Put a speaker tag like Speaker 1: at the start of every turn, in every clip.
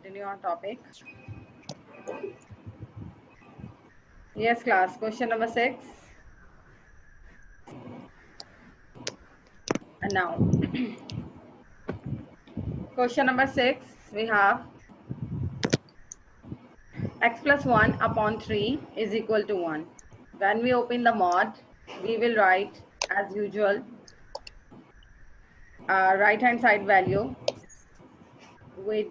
Speaker 1: continue our topic. Yes, class. Question number 6. And now, question number 6, we have x plus 1 upon 3 is equal to 1. When we open the mod, we will write as usual right hand side value with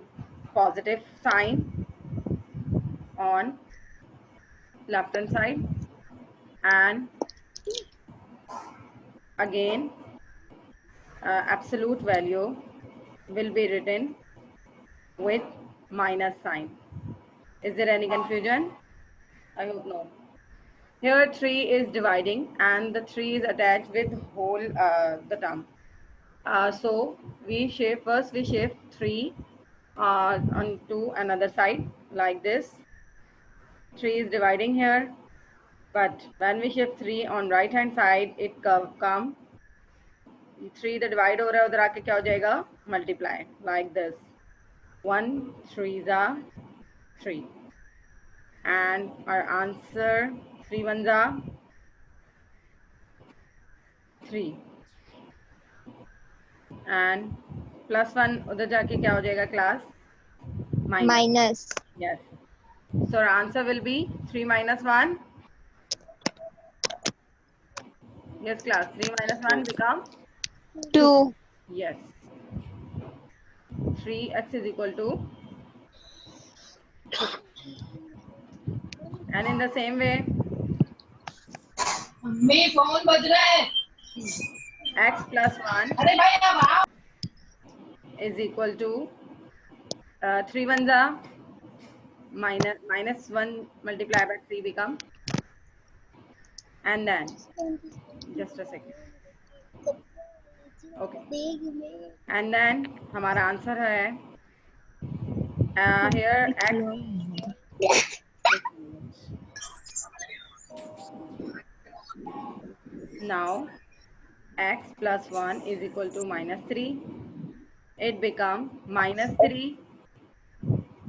Speaker 1: positive sign on left hand side, and again absolute value will be written with minus sign. Is there any confusion? I hope no. Here 3 is dividing and the 3 is attached with whole the term. So we shift 3 onto another side like this. 3 is dividing here, but when we shift 3 on right hand side, it come 3 the divide हो रहा है, उधर आके क्या हो जाएगा? Multiply like this. 1 3s are 3, and our answer 3 1s are 3, and plus 1 उधर जाके क्या हो जाएगा class? Minus. Yes. So our answer will be 3 minus 1. Yes, class. 3 minus 1 become
Speaker 2: 2.
Speaker 1: Yes. 3x is equal to 2. And in the same way,
Speaker 3: phone बज रहा है.
Speaker 1: x plus 1
Speaker 3: अरे भाई अब आओ.
Speaker 1: is equal to 3 ones are minus 1 multiplied by 3 become, and then just a second. Okay. And then हमारा answer है here x. Now x plus 1 is equal to minus 3. It become minus 3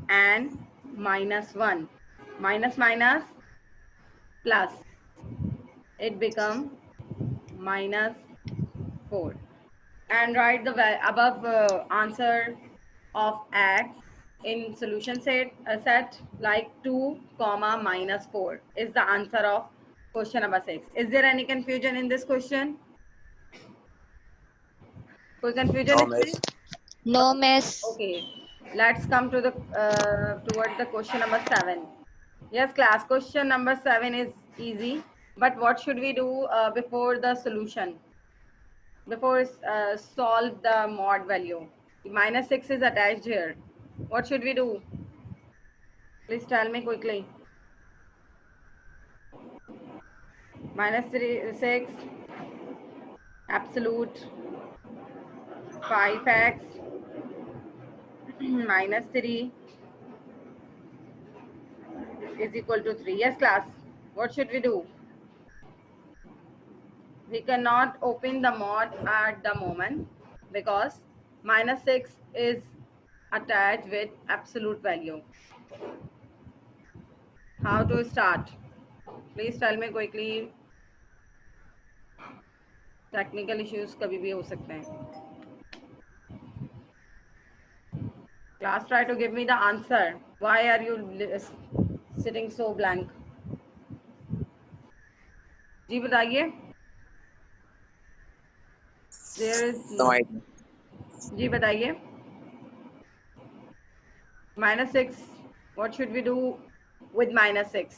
Speaker 1: and minus 1. Minus minus plus. It become minus 4. And write the above answer of x in solution set like 2 comma minus 4 is the answer of question number 6. Is there any confusion in this question? कोई confusion is?
Speaker 2: No, miss.
Speaker 1: Okay, let's come to the towards the question number 7. Yes, class, question number 7 is easy, but what should we do before the solution? Before solve the mod value? Minus 6 is attached here. What should we do? Please tell me quickly. Minus 6, absolute 5x minus 3 is equal to 3. Yes, class. What should we do? We cannot open the mod at the moment because minus 6 is attached with absolute value. How to start? Please tell me quickly. Technical issues कभी भी हो सकते हैं. Class, try to give me the answer. Why are you sitting so blank? जी बताइए. There is no idea. जी बताइए. Minus 6. What should we do with minus 6?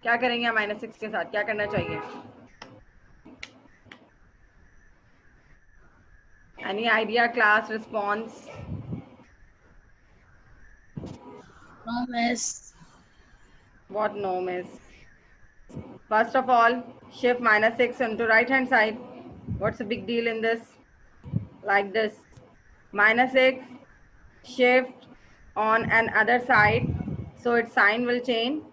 Speaker 1: क्या करेंगे minus 6 के साथ? क्या करना चाहिए? Any idea, class? Response?
Speaker 3: No, miss.
Speaker 1: What no, miss? First of all, shift minus 6 onto right hand side. What's the big deal in this? Like this. Minus 6, shift on another side, so its sign will change.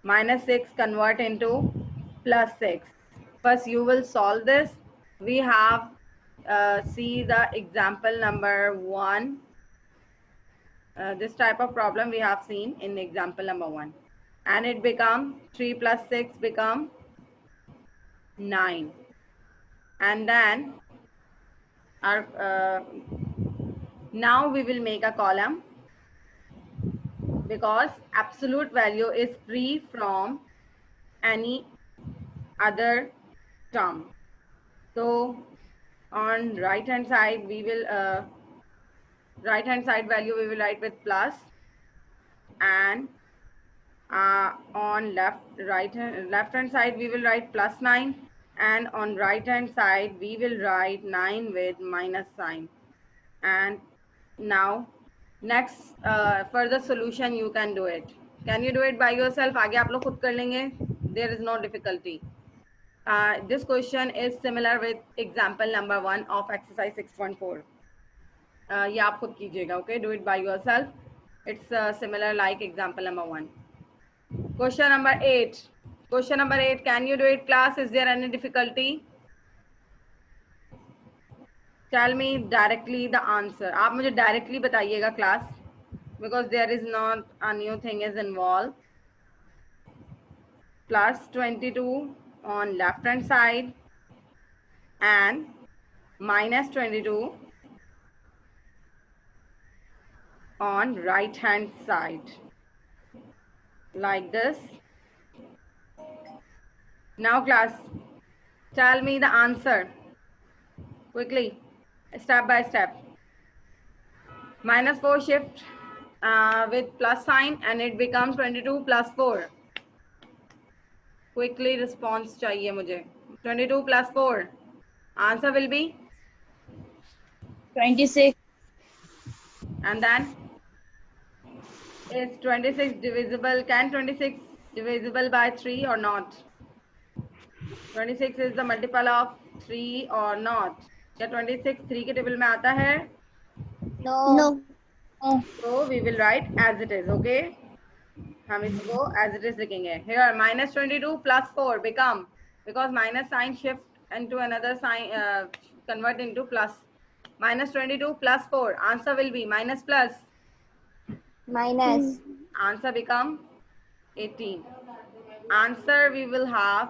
Speaker 1: Minus 6 convert into plus 6. First you will solve this. We have see the example number 1 This type of problem we have seen in example number 1, and it become 3 plus 6 become 9, and then our now we will make a column because absolute value is free from any other term. So on right hand side we will right hand side value we will write with plus, and on left hand side we will write plus 9, and on right hand side we will write 9 with minus sign. And now next further solution you can do it. Can you do it by yourself? आगे आप लोग खुद कर लेंगे. There is no difficulty. This question is similar with example number 1 of exercise 6.4. ये आप खुद कीजिएगा. Okay, do it by yourself. It's similar like example number 1. Question number 8. Question number 8. Can you do it, class? Is there any difficulty? Tell me directly the answer. आप मुझे directly बताइएगा class, because there is not a new thing is involved. Plus 22 on left hand side and minus 22 on right hand side, like this. Now class, tell me the answer quickly, step by step. Minus 4 shift with plus sign and it becomes 22 plus 4. Quickly response चाहिए मुझे. 22 plus 4. Answer will be
Speaker 3: 26.
Speaker 1: And then is 26 divisible? Can 26 divisible by 3 or not? 26 is the multiple of 3 or not? क्या 26 3 के table में आता है?
Speaker 2: No.
Speaker 1: So we will write as it is. Okay, हम इसको as it is लिखेंगे. Here minus 22 plus 4 become, because minus sign shift into another sign, convert into plus. Minus 22 plus 4. Answer will be minus plus.
Speaker 2: Minus.
Speaker 1: Answer become 18. Answer we will have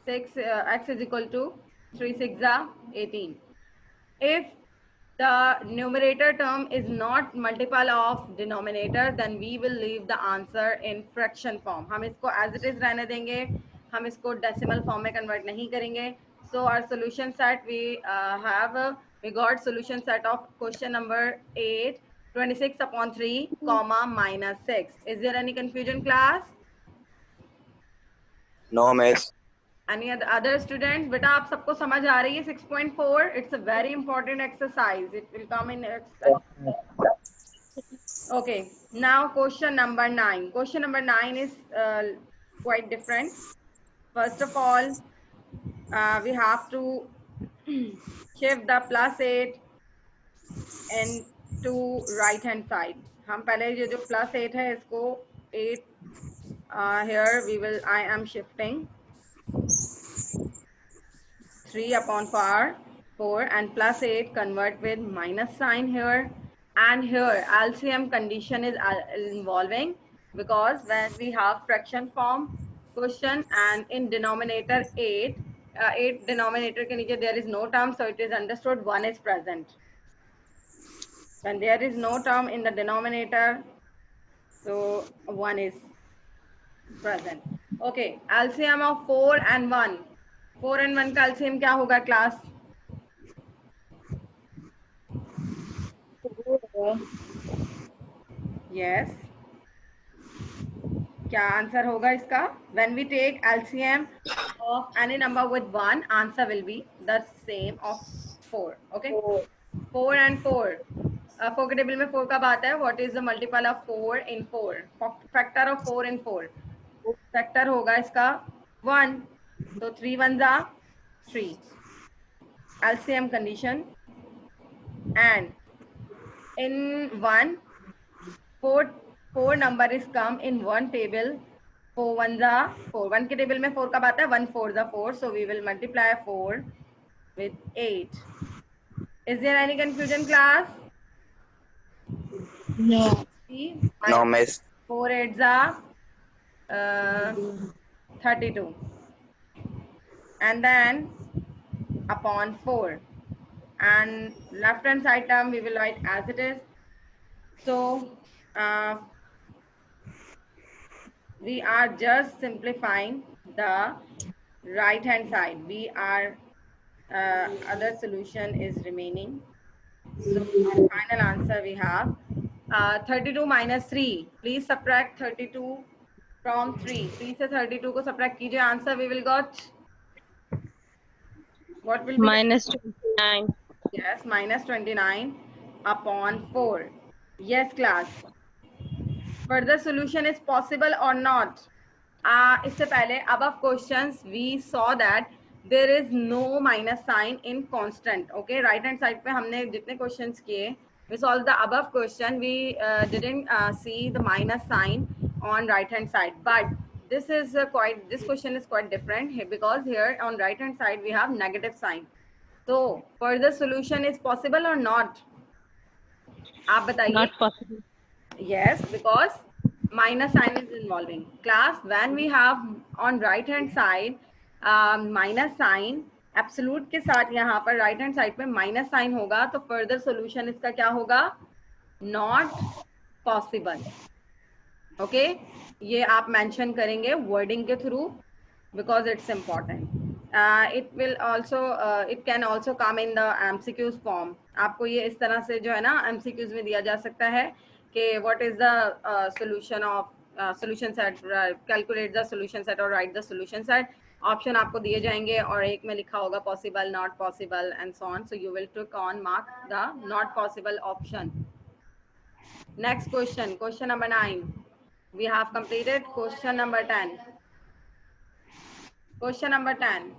Speaker 1: 6 x is equal to 3 6 are 18. If the numerator term is not multiple of denominator, then we will leave the answer in fraction form. हम इसको as it is रहने देंगे, हम इसको decimal form में convert नहीं करेंगे. So our solution set we got solution set of question number 8, 26 upon 3 comma minus 6. Is there any confusion, class?
Speaker 4: No, miss.
Speaker 1: Any other students? बेटा आप सबको समझ आ रही है 6.4? It's a very important exercise. It will come in. Okay. Now question number 9. Question number 9 is quite different. First of all, we have to shift the plus 8 into right hand side. हम पहले ये जो plus 8 है इसको 8 here we will. I am shifting 3 upon 4 and plus 8 convert with minus sign here, and here LCM condition is involving, because when we have fraction form question and in denominator 8 denominator के नीचे there is no term, so it is understood 1 is present. When there is no term in the denominator, so 1 is present. Okay, LCM of 4 and 1. 4 and 1 का LCM क्या होगा class? Yes. क्या answer होगा इसका? When we take LCM of any number with 1, answer will be the same of 4. Okay. 4 and 4. 4 के table में 4 कब आता है? What is the multiple of 4 in 4? Factor of 4 in 4. Factor होगा इसका 1. So 3 ones are 3. LCM condition. And in 1, 4 number is come in one table. 4 ones are 4. 1 के table में 4 कब आता है? 1 4 are 4. So we will multiply 4 with 8. Is there any confusion, class?
Speaker 3: No.
Speaker 4: No, miss.
Speaker 1: 4 8s are 32, and then upon 4, and left hand side term we will write as it is. So we are just simplifying the right hand side. We are other solution is remaining. So our final answer we have 32 minus 3. Please subtract 32 from 3. 3 से 32 को subtract कीजिए. Answer we will got. What will be
Speaker 5: minus 29.
Speaker 1: Yes, minus 29 upon 4. Yes, class. Further solution is possible or not? इससे पहले above questions we saw that there is no minus sign in constant. Okay, right hand side पे हमने जितने questions किए, we solved the above question. We didn't see the minus sign on right hand side, but this question is quite different here, because here on right hand side we have negative sign. So further solution is possible or not? आप बताइए.
Speaker 5: Not possible.
Speaker 1: Yes, because minus sign is involving. Class, when we have on right hand side minus sign, absolute के साथ यहाँ पर right hand side पे minus sign होगा, तो further solution इसका क्या होगा? Not possible. Okay, ये आप mention करेंगे wording के through, because it's important. It will also it can also come in the MCQs form. आपको ये इस तरह से जो है ना MCQs में दिया जा सकता है कि what is the solution of solution set, calculate the solution set or write the solution set. Option आपको दिए जाएंगे और एक में लिखा होगा possible, not possible and so on. So you will click on mark the not possible option. Next question, question number 9. We have completed question number 10. Question number 10.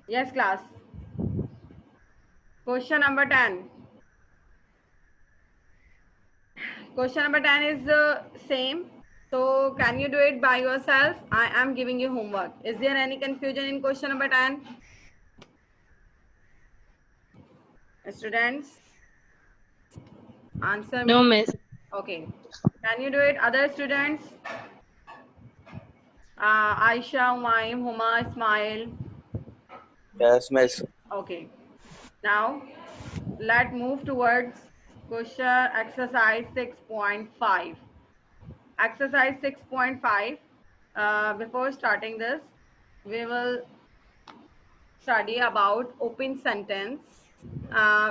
Speaker 1: Yes, class. Question number 10. Question number 10 is same. So can you do it by yourself? I am giving you homework. Is there any confusion in question number 10? Students, answer
Speaker 5: No,
Speaker 1: me.
Speaker 5: miss.
Speaker 1: Okay. Can you do it? Other students? Aisha, Umaim, Huma, Ismail.
Speaker 4: Yes, miss.
Speaker 1: Okay. Now, let's move towards question exercise 6.5. Exercise 6.5. Before starting this, we will study about open sentence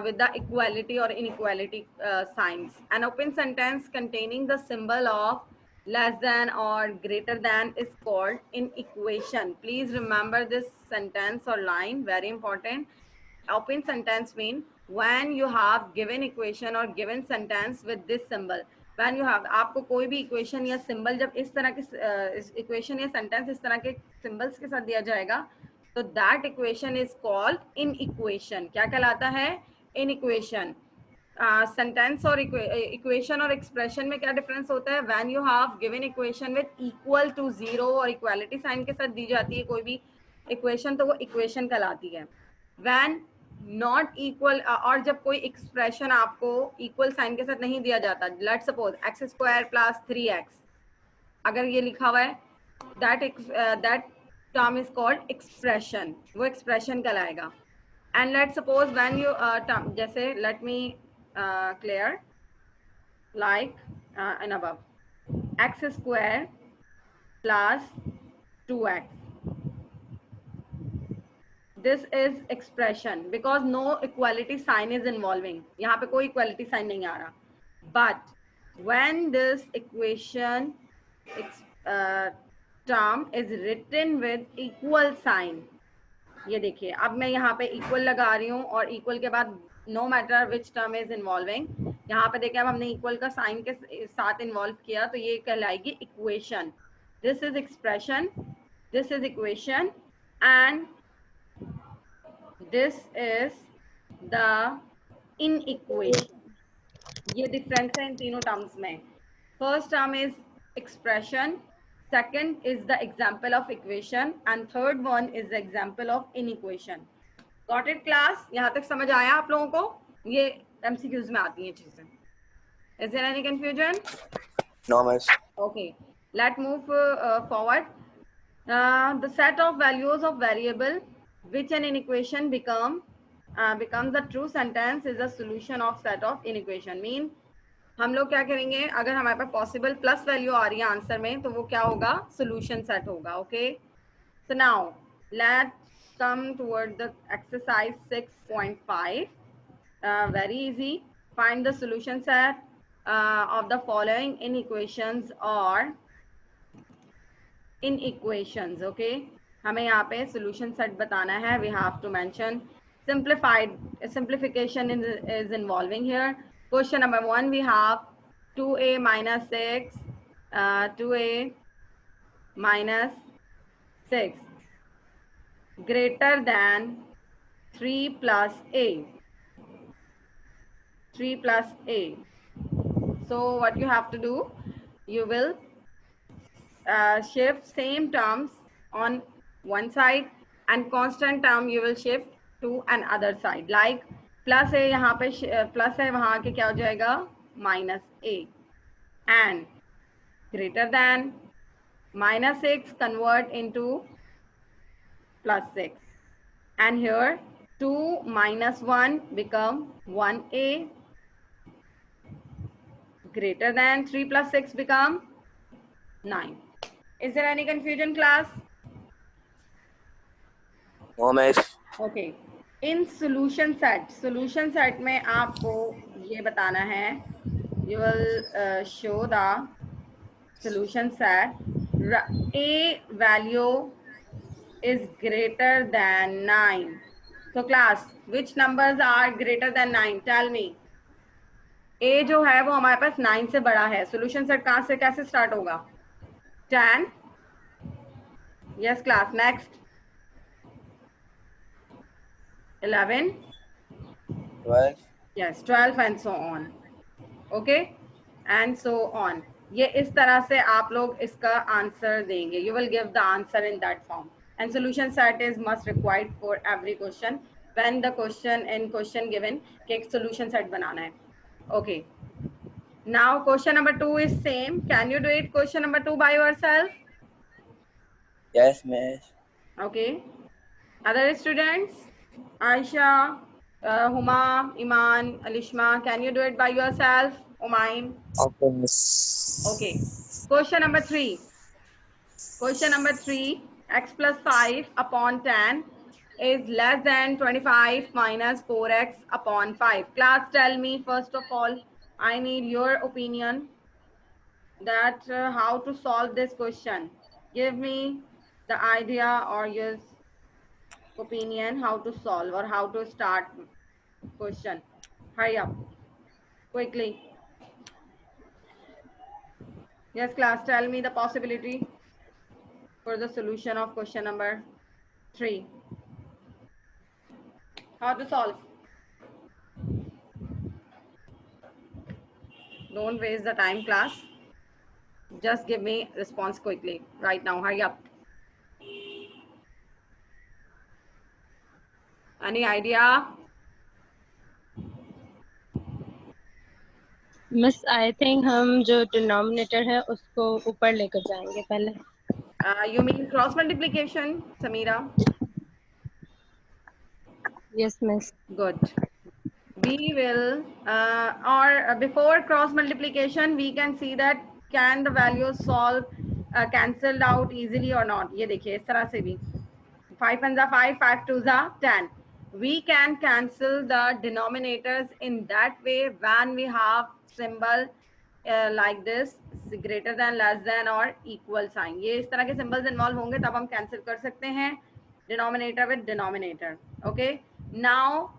Speaker 1: with the equality or inequality signs. An open sentence containing the symbol of less than or greater than is called inequation. Please remember this sentence or line, very important. Open sentence mean when you have given equation or given sentence with this symbol. When you have, आपको कोई भी equation या symbol जब इस तरह के equation या sentence इस तरह के symbols के साथ दिया जाएगा, तो that equation is called inequation. क्या कहलाता है? Inequation. Sentence और equation और expression में क्या difference होता है? When you have given equation with equal to 0 और equality sign के साथ दी जाती है कोई भी equation, तो वो equation कहलाती है. When not equal और जब कोई expression आपको equal sign के साथ नहीं दिया जाता, let's suppose x square plus 3x, अगर ये लिखा हुआ है, that term is called expression. वो expression कहलाएगा. And let's suppose when you term, जैसे let me clear like and above, x square plus 2x. This is expression because no equality sign is involving. यहाँ पे कोई equality sign नहीं आ रहा. But when this equation term is written with equal sign, ये देखिए, अब मैं यहाँ पे equal लगा रही हूँ और equal के बाद no matter which term is involving, यहाँ पे देखिए अब हमने equal का sign के साथ involve किया, तो ये कहलाएगी equation. This is expression, this is equation, and this is the inequation. ये difference है इन तीनों terms में. First term is expression, second is the example of equation and third one is the example of inequation. Got it class? यहाँ तक समझ आया आप लोगों को? ये MCQs में आती हैं चीजें. Is there any confusion?
Speaker 4: No, miss.
Speaker 1: Okay, let's move forward. The set of values of variable which an inequation becomes a true sentence is a solution of set of inequation. Mean हम लोग क्या करेंगे, अगर हमारे पास possible plus value आ रही है answer में तो वो क्या होगा, सोल्यूशन सेट होगा. Okay, so now let's come toward the exercise 6.5. Very easy. Find the solution set of the following inequations or inequations. Okay, हमें यहाँ पे solution set बताना है. We have to mention simplification is involving here. Question number 1, we have 2a minus 6, 2a minus 6 greater than 3 plus a. 3 plus a. So what you have to do, you will shift same terms on one side and constant term you will shift to another side. Like plus a यहाँ पे plus है, वहाँ के क्या हो जाएगा, minus a, and greater than minus 6 convert into plus 6, and here 2 minus 1 become 1a, greater than 3 plus 6 become 9. Is there any confusion class?
Speaker 4: No, miss.
Speaker 1: Okay. In solution set में आपको ये बताना है, you will show the solution set. A value is greater than 9. So class, which numbers are greater than 9? Tell me. A जो है वो हमारे पास 9 से बड़ा है. Solution set कहाँ से कैसे start होगा? 10. Yes class. Next. 11.
Speaker 4: 12.
Speaker 1: Yes, 12 and so on. Okay, and so on. ये इस तरह से आप लोग इसका आंसर देंगे. You will give the answer in that form. And solution set is must required for every question. When the question given कि एक solution set बनाना है. Okay. Now question number 2 is same. Can you do it question number 2 by yourself?
Speaker 4: Yes, miss.
Speaker 1: Okay. Other students, Aisha, Huma, Iman, Alishma, can you do it by yourself? Umaim?
Speaker 4: Okay, miss.
Speaker 1: Okay. Question number 3. Question number 3, x plus 5 upon 10 is less than 25 minus 4x upon 5. Class, tell me first of all, I need your opinion that how to solve this question. Give me the idea or your opinion how to solve or how to start question. Hurry up quickly. Yes class, tell me the possibility for the solution of question number 3. How to solve? Don't waste the time class, just give me response quickly right now. Hurry up. Any idea?
Speaker 5: Miss I think हम जो denominator है उसको ऊपर लेकर जाएंगे पहले.
Speaker 1: You mean cross multiplication, Samira?
Speaker 5: Yes miss.
Speaker 1: Good. We will before cross multiplication we can see that can the values solve cancelled out easily or not. ये देखिए इस तरह से भी 5 1 5, 5 2 10. We can cancel the denominators in that way when we have symbol like this, greater than, less than or equal sign. ये इस तरह के symbols involve होंगे तब हम cancel कर सकते हैं denominator with denominator. Okay, now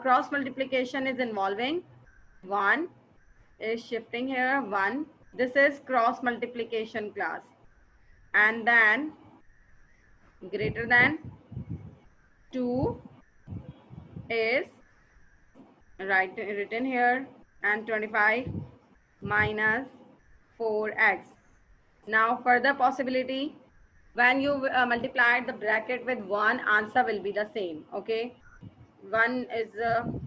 Speaker 1: cross multiplication is involving 1 is shifting here 1. This is cross multiplication class, and then greater than 2 is written here, and 25 minus 4x. Now further possibility, when you multiply the bracket with 1, answer will be the same. Okay, 1 is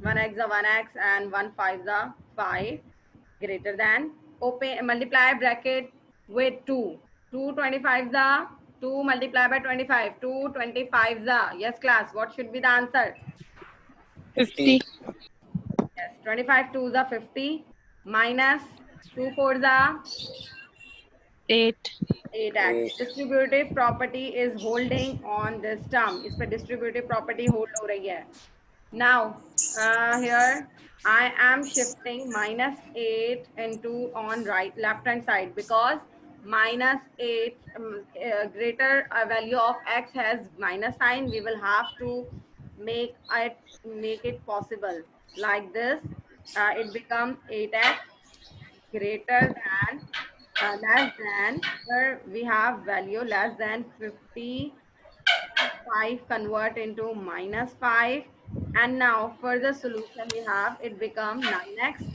Speaker 1: 1x the 1x and 1 5 the 5 greater than, open multiply bracket with 2, 225 the 2 multiply by 25, 225 the, yes class, what should be the answer?
Speaker 5: 50.
Speaker 1: Yes, 25 2 the 50 minus 2 4 the
Speaker 5: 8.
Speaker 1: 8x. Distributive property is holding on this term. इस पे distributive property hold हो रही है. Now, here I am shifting minus 8 into on left hand side, because minus 8 greater value of x has minus sign. We will have to make it possible like this. It becomes 8x greater than, less than, where we have value less than 50, 5 convert into minus 5, and now further solution we have, it become 9x,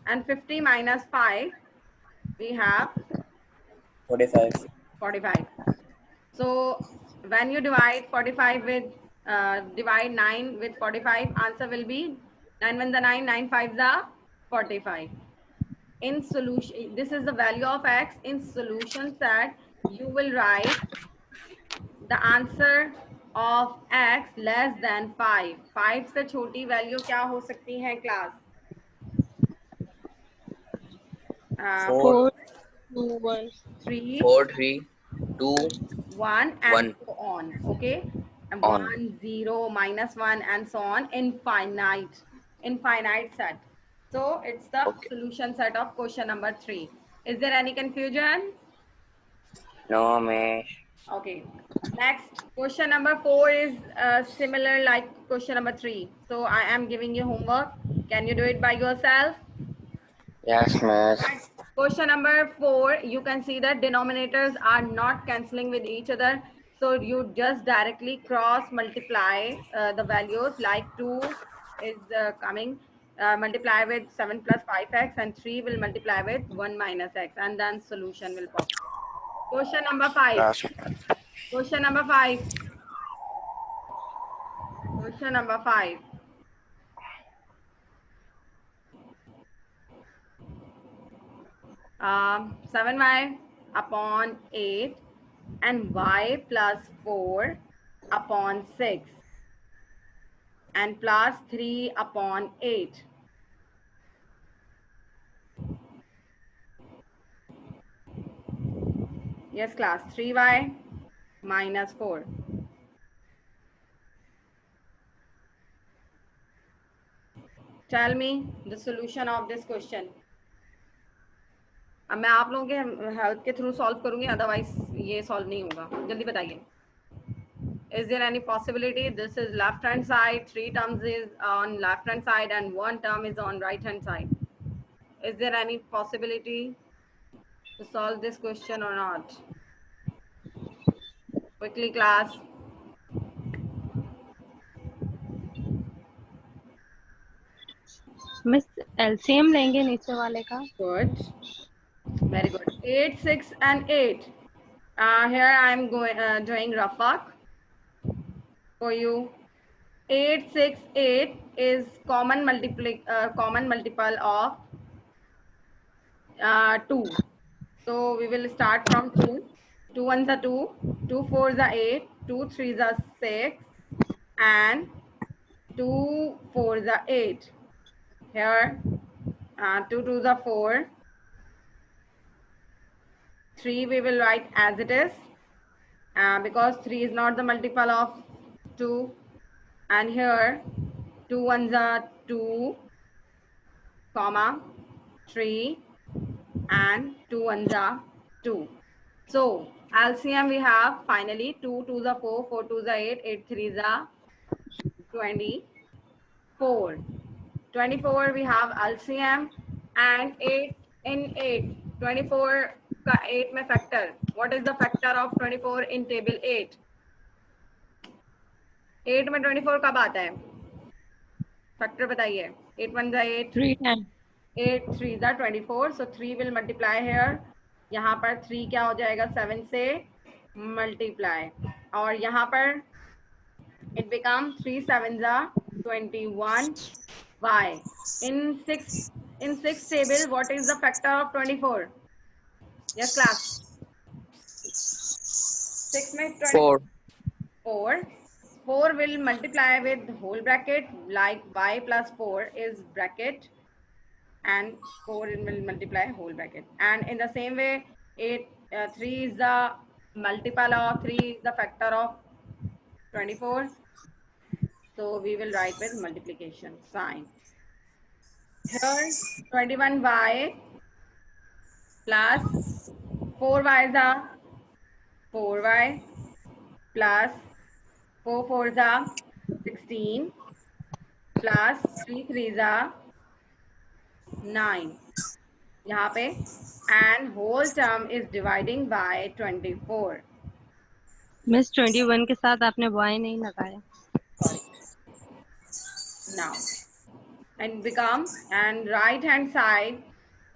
Speaker 1: and 50 minus 5 we have
Speaker 4: 45.
Speaker 1: 45. So when you divide 45 with divide 9 with 45, answer will be 9 1 the 9, 9 5 the 45. In solution, this is the value of x. In solution set, you will write the answer of x less than 5. 5 से छोटी value क्या हो सकती है class?
Speaker 4: 4,
Speaker 5: 4, 2, 1.
Speaker 1: 3,
Speaker 4: 4, 3, 2,
Speaker 1: 1 and
Speaker 4: 1
Speaker 1: so on. Okay, and
Speaker 4: on.
Speaker 1: 1 0 minus 1 and so on, infinite set. So it's the
Speaker 4: Okay.
Speaker 1: solution set of question number 3. Is there any confusion?
Speaker 4: No, miss.
Speaker 1: Okay, next question number 4 is similar like question number 3. So I am giving you homework. Can you do it by yourself?
Speaker 4: Yes, miss.
Speaker 1: Question number 4, you can see that denominators are not cancelling with each other. So you just directly cross multiply the values, like 2 is coming, multiply with 7 plus 5x, and 3 will multiply with 1 minus x, and then solution will pop. Question number 5.
Speaker 4: Class.
Speaker 1: Question number 5. Question number 5. Um, 7y upon 8 and y plus 4 upon 6 and plus 3 upon 8. Yes, class. 3y minus 4. Tell me the solution of this question. अब मैं आप लोगों के help के through solve करूंगी, otherwise ये solve नहीं होगा. जल्दी बताइए. Is there any possibility? This is left hand side, 3 terms is on left hand side and 1 term is on right hand side. Is there any possibility to solve this question or not? Quickly, class.
Speaker 5: Miss LCM लेंगे नीचे वाले का.
Speaker 1: Good. Very good. 8, 6 and 8. Here I am doing rough work for you. 8, 6, 8 is common multiple of 2. So we will start from 2. 2 ones are 2, 2 fours are 8, 2 threes are 6, and 2 fours are 8. Here 2 twos are 4. 3 we will write as it is, because 3 is not the multiple of 2. And here 2 ones are 2, comma 3, and 2 ones are 2. So LCM we have finally 2 twos are 4, 4 twos are 8, 8 threes are 24. 24 we have LCM, and 8 in 8. 24 का 8 में factor. What is the factor of 24 in table 8? 8 में 24 कब आता है? Factor बताइए. 8 1 is 8.
Speaker 5: 3 times.
Speaker 1: 8 3 is 24. So 3 will multiply here यहाँ पर 3 क्या हो जाएगा 7 से मल्टीप्लाई, और यहाँ पर it become 3 sevens are 21. Why? In sixth table, what is the factor of 24? Yes, class. 6 में 24. 4. 4 will multiply with whole bracket, like y plus 4 is bracket, and 4 will multiply whole bracket. And in the same way, 3 is the multiple of 3 is the factor of 24. So we will write with multiplication sign. Here 21y plus 4y is a 4y plus 4 4 is a 16 plus 3 3 is a 9. यहाँ पे and whole term is dividing by 24.
Speaker 5: Miss 21 के साथ आपने y नहीं लगाया.
Speaker 1: Sorry. Now and become and right hand side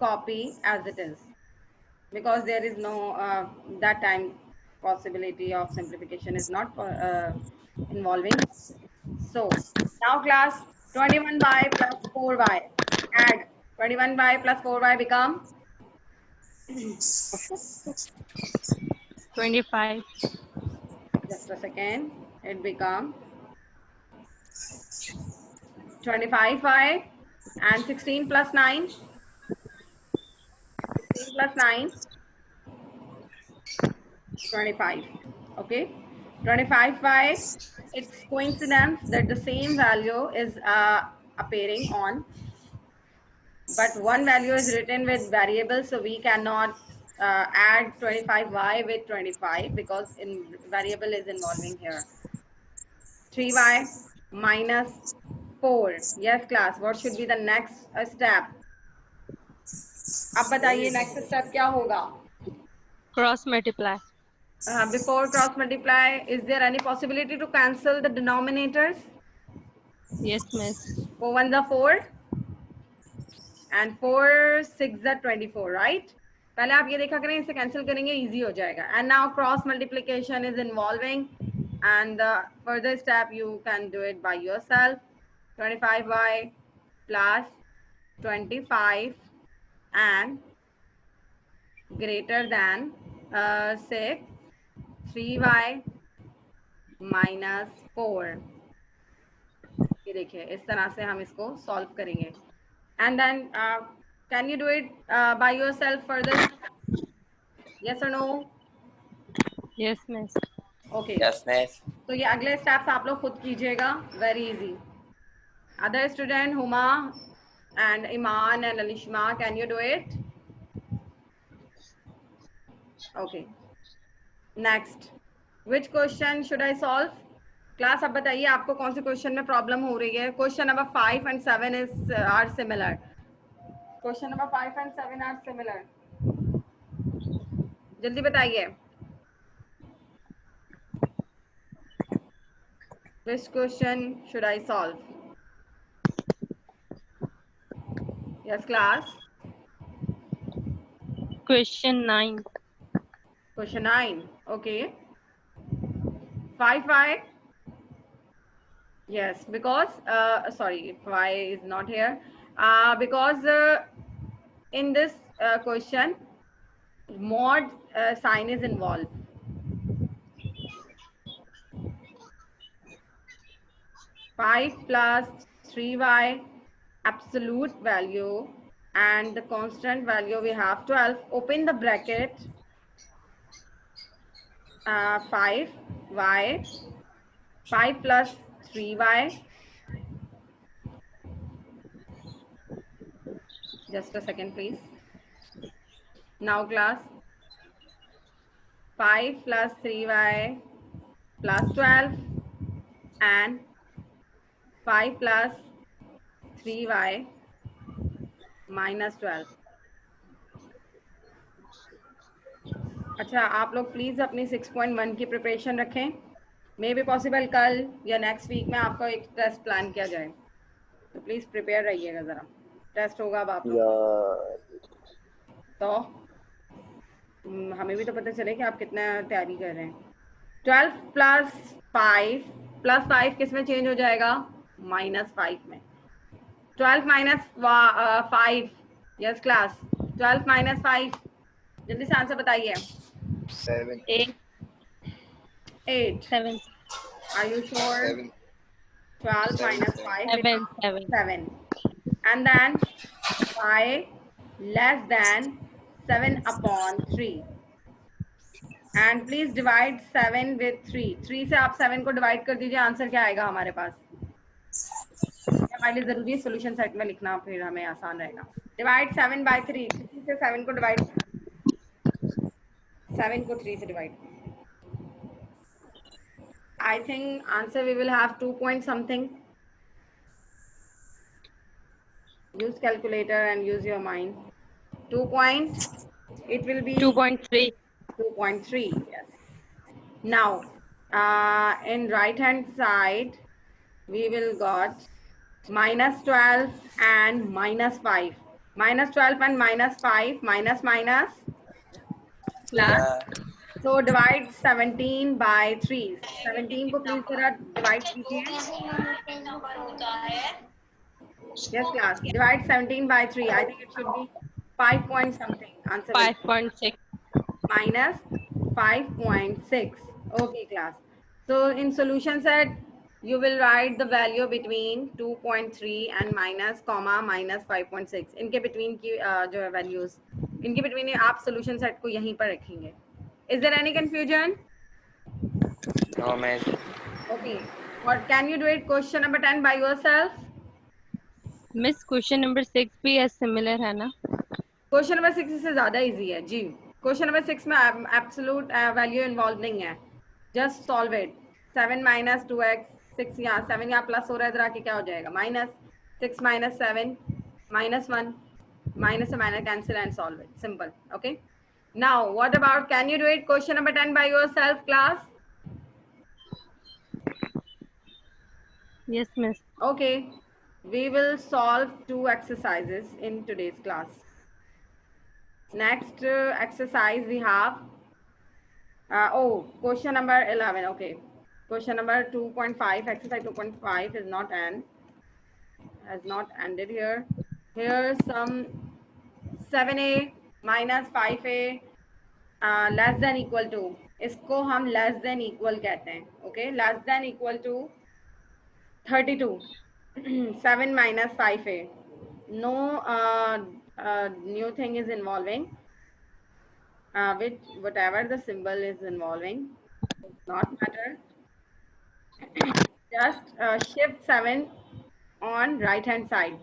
Speaker 1: copy as it is, because there is no that time possibility of simplification is not involving. So now class 21y plus 4y, add 21y plus 4y become
Speaker 5: 25.
Speaker 1: just a second, it become 25y and 16 plus 9, 16 plus 9, 25. Okay, 25y, it's coincidence that the same value is appearing on, but one value is written with variable, so we cannot add 25y with 25 because in variable is involving here. 3y minus 4. Yes class, what should be the next step? अब बताइए next step क्या होगा?
Speaker 5: Cross multiply.
Speaker 1: Before cross multiply, is there any possibility to cancel the denominators?
Speaker 5: Yes, miss.
Speaker 1: 4 1 the 4 and 4 6 the 24, right? पहले आप ये देखा करें, इसे कैंसिल करेंगे इजी हो जाएगा. And now cross multiplication is involving, and the further step you can do it by yourself. 25y plus 25 and greater than 6, 3y minus 4. ये देखिए इस तरह से हम इसको सॉल्व करेंगे. And then can you do it by yourself further? Yes or no?
Speaker 5: Yes, miss.
Speaker 1: Okay.
Speaker 4: Yes, miss.
Speaker 1: तो ये अगले स्टेप्स आप लोग खुद कीजिएगा. Very easy. Other student Huma and Iman and Alishma, can you do it? Okay. Next, which question should I solve? Class अब बताइए आपको कौन से क्वेश्चन में प्रॉब्लम हो रही है. Question number 5 and 7 is are similar. Question number 5 and 7 are similar. जल्दी बताइए. Which question should I solve? Yes, class.
Speaker 5: Question 9.
Speaker 1: Question 9. Okay. 5y. Yes, because sorry, y is not here. Because in this question, mod sign is involved. Five plus 3y absolute value and the constant value we have 12. Open the bracket. 5y, 5 plus 3y. Just a second, please. Now class, 5 plus 3y plus 12 and 5 plus 3y minus 12. अच्छा, आप लोग please अपनी 6.1 की preparation रखें. May be possible कल या next week में आपका एक टेस्ट प्लान किया जाए, तो प्लीज़ प्रिपेयर रहिएगा ज़रा. टेस्ट होगा अब आप लोग तो हमें भी तो पता चले कि आप कितना तैयारी कर रहे हैं। 12 प्लस 5 किस में चेंज हो जाएगा? -5 में। 12 माइनस 5, यस क्लास, 12 माइनस 5, जल्दी से आंसर बताइए।
Speaker 5: 8
Speaker 1: 8,
Speaker 5: 7
Speaker 1: are you sure? 12 minus 5 will
Speaker 5: 7
Speaker 1: be
Speaker 5: 7
Speaker 1: 7. And then y less than 7 upon 3. And please divide 7 with 3. 3 से आप 7 को डिवाइड कर दीजिए, आंसर क्या आएगा हमारे पास? हमारे लिए जरूरी है सोल्यूशन सेट में लिखना, फिर हमें आसान रहेगा। डिवाइड 7 by 3, 3 से 7 को डिवाइड, 7 को 3 से divide. I think answer we will have 2 point something. Use calculator and use your mind. 2 point, it will be
Speaker 5: 2.3
Speaker 1: 2.3, yes. Now, in right hand side, we will got -12 and -5. -12 and -5, minus minus.
Speaker 4: Yeah.
Speaker 1: So divide 17 by 3. 17 को please जरा divide कीजिए. Yes, class. Divide 17 by 3. I think it should be 5 point something. Answer will be5.6 minus 5.6. Okay, class. So in solution set, you will write the value between 2.3 and minus comma minus 5.6. इनके between की जो है values, इनके between आप solution set को यहीं पर रखेंगे. Is there any confusion?
Speaker 4: No, miss.
Speaker 1: Okay. What can you do it question number 10 by yourself?
Speaker 5: Miss question number 6 भी सिमिलर है ना?
Speaker 1: क्वेश्चन नंबर 6 इससे ज्यादा इजी है जी। क्वेश्चन नंबर 6 में एब्सोल्यूट वैल्यू इन्वॉल्व नहीं है, just solve it. 7 minus 2x, 6 यहाँ 7 यहाँ प्लस हो रहा है, इधर आके क्या हो जाएगा? -6 माइनस 7 -1, माइनस से minus cancel and solve it, simple. Okay, now what about, can you do it question number 10 by yourself class?
Speaker 5: Yes miss.
Speaker 1: Okay, we will solve 2 exercises in today's class. Next exercise we have, question number 11. Okay, question number 2.5, exercise 2.5 is not has not ended here. Here's some 7a minus 5a less than equal to, इसको हम less than equal कहते हैं। Okay, less than equal to 32. 7 minus 5a. No new thing is involving, which whatever the symbol is involving does not matter. Just shift 7 on right hand side.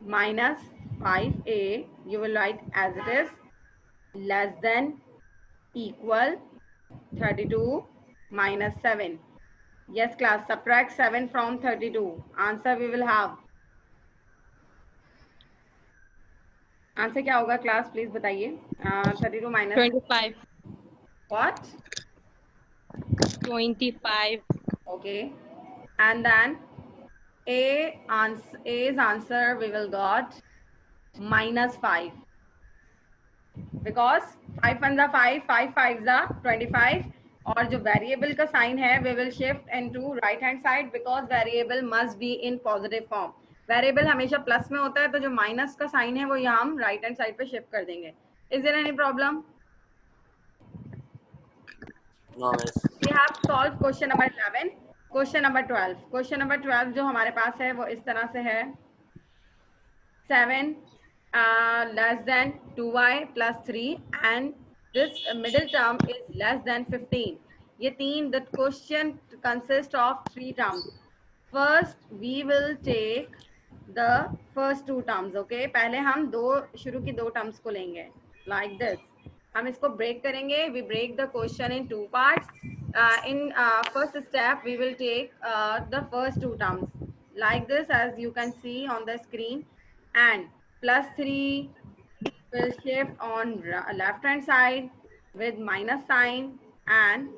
Speaker 1: Minus 5a you will write as it is, less than equal 32 minus 7. Yes class, subtract 7 from 32. Answer we will have, answer क्या होगा class please बताइए? 32 minus
Speaker 5: 25
Speaker 1: what?
Speaker 5: 25
Speaker 1: Okay, and then A's answer we will got -5, because 5 1 5, 5 5 25, और जो variable का sign है we will shift into right hand side because variable must be in positive form. Variable हमेशा plus में होता है, तो जो माइनस का साइन है वो यहाँ हम राइट हैंड साइड पे शिफ्ट कर देंगे। Is there any problem?
Speaker 4: No, miss.
Speaker 1: We have solved question number 11. Question number 12. Question number 12 जो हमारे पास है वो इस तरह से है, 7 less than 2y plus 3 and this middle term is less than 15. ये तीन, the question consists of 3 terms. First we will take the first 2 terms. Okay, पहले हम शुरू की 2 terms को लेंगे like this. हम इसको break करेंगे. We break the question in 2 parts. In first step we will take the first 2 terms like this, as you can see on the screen, and +3 will shift on left hand side with minus sign, and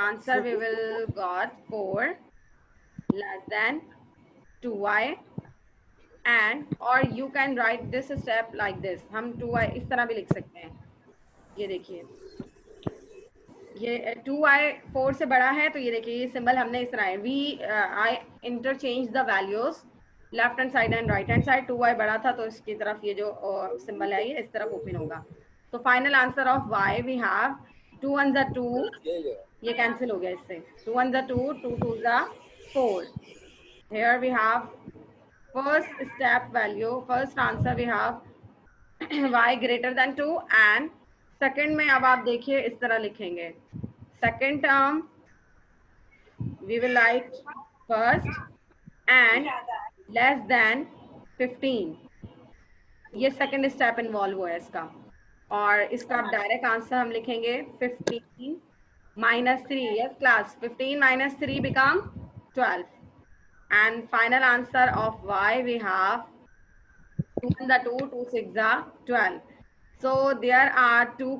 Speaker 1: answer we will got 4 less than 2y, and or you can write this step like this. हम 2y इस तरह भी लिख सकते हैं, ये देखिए, ये 2i 4 से बड़ा है, तो ये देखिए ये सिंबल हमने इस तरह है, I interchange the values left hand side and right hand side. 2i बड़ा था तो इसकी तरफ ये जो सिंबल है ये इस तरफ ओपन होगा। तो final answer of y we have 2 1 ज़ा 2, ये कैंसिल हो गया इससे, 2 1 ज़ा 2, 2 2 ज़ा 4। Here we have first step value, first answer we have y greater than 2 and second में अब आप देखिए इस तरह लिखेंगे, second term we will write first and less than 15, ये सेकेंड स्टेप इन्वॉल्व हुआ है इसका, और इसका अब डायरेक्ट आंसर हम लिखेंगे 15 minus 3, yes class, 15 minus 3 become 12 and final answer of y we have 2 1 the 2, 2 6 the 12. So there are two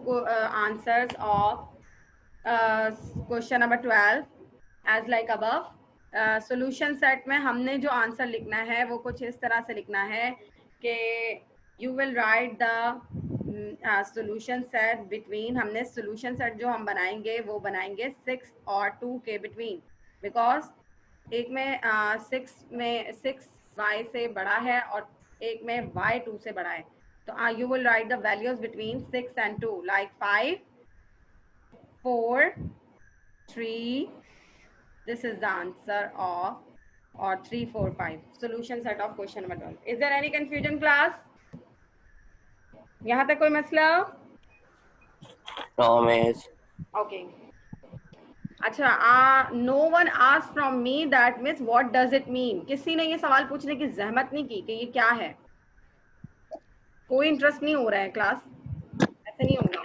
Speaker 1: answers of question number 12 as like above. Solution set में हमने जो आंसर लिखना है वो कुछ इस तरह से लिखना है कि you will write the solution set between, हमने solution set जो हम बनाएंगे वो बनाएंगे 6 और 2 के between, because एक में 6 y से बड़ा है और एक में y 2 से बड़ा है, तो you will write the values between 6 and 2 like 5 4 3. This is the answer of, or 3 4 5 solution set of question number 12. Is there any confusion class? यहाँ तक कोई मसला?
Speaker 4: No, miss.
Speaker 1: Okay. अच्छा, no one asked from me that miss what does it mean. किसी ने ये सवाल पूछने की जहमत नहीं की कि ये क्या है। कोई इंटरेस्ट नहीं हो रहा है क्लास, ऐसे नहीं होगा।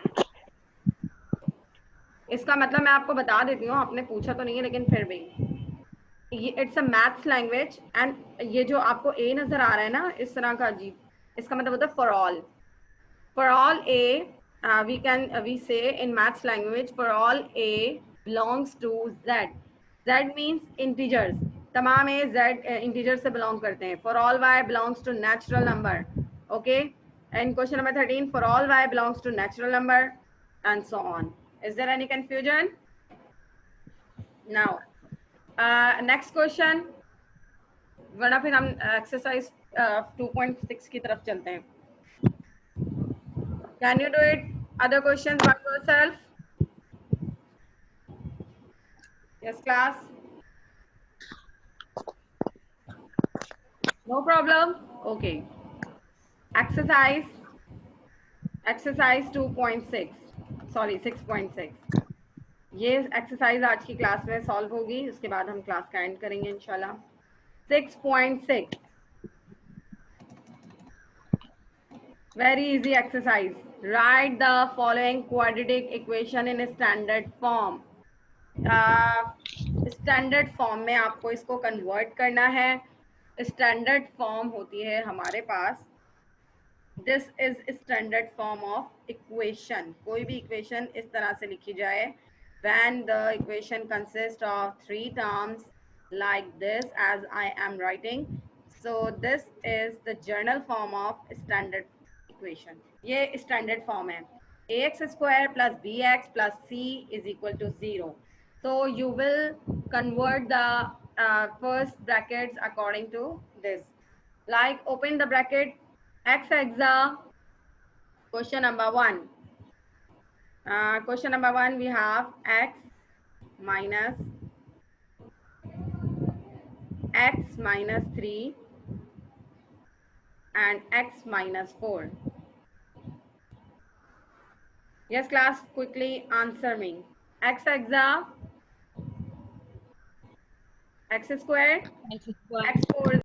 Speaker 1: इसका मतलब मैं आपको बता देती हूँ, आपने पूछा तो नहीं है लेकिन फिर भी ये it's a maths language and ये जो आपको ए नजर आ रहा है ना इस तरह का अजीब, इसका मतलब होता है for all A, we say in maths language for all a belongs to z. z means integers, तमाम a z इंटीजर से बिलोंग करते हैं। for all y belongs to natural number, okay, and question number 13 for all y belongs to natural number and so on. Is there any confusion? Now next question, वरना फिर हम exercise 2.6 की तरफ चलते हैं। Can you do it other questions by yourself? Yes class, no problem. Okay, exercise 2.6, sorry 6.6, ये exercise आज की क्लास में सॉल्व होगी, उसके बाद हम क्लास का एंड करेंगे इंशाल्लाह। 6.6 very easy exercise. Write the following quadratic equation in standard form. Standard form में आपको इसको कन्वर्ट करना है। स्टैंडर्ड फॉर्म होती है हमारे पास, this is standard form of equation. कोई भी इक्वेशन इस तरह से लिखी जाए, when the equation consists of 3 terms like this as I am writing, so this is the general form of standard equation. ये standard form है, ax square plus bx plus c is equal to 0. So you will convert the first brackets according to this, like open the bracket, x hexa, question number 1. Question number 1 we have x minus 3 and x minus 4. Yes class, quickly answer me. X hexa, x squared,
Speaker 5: x square,
Speaker 1: x4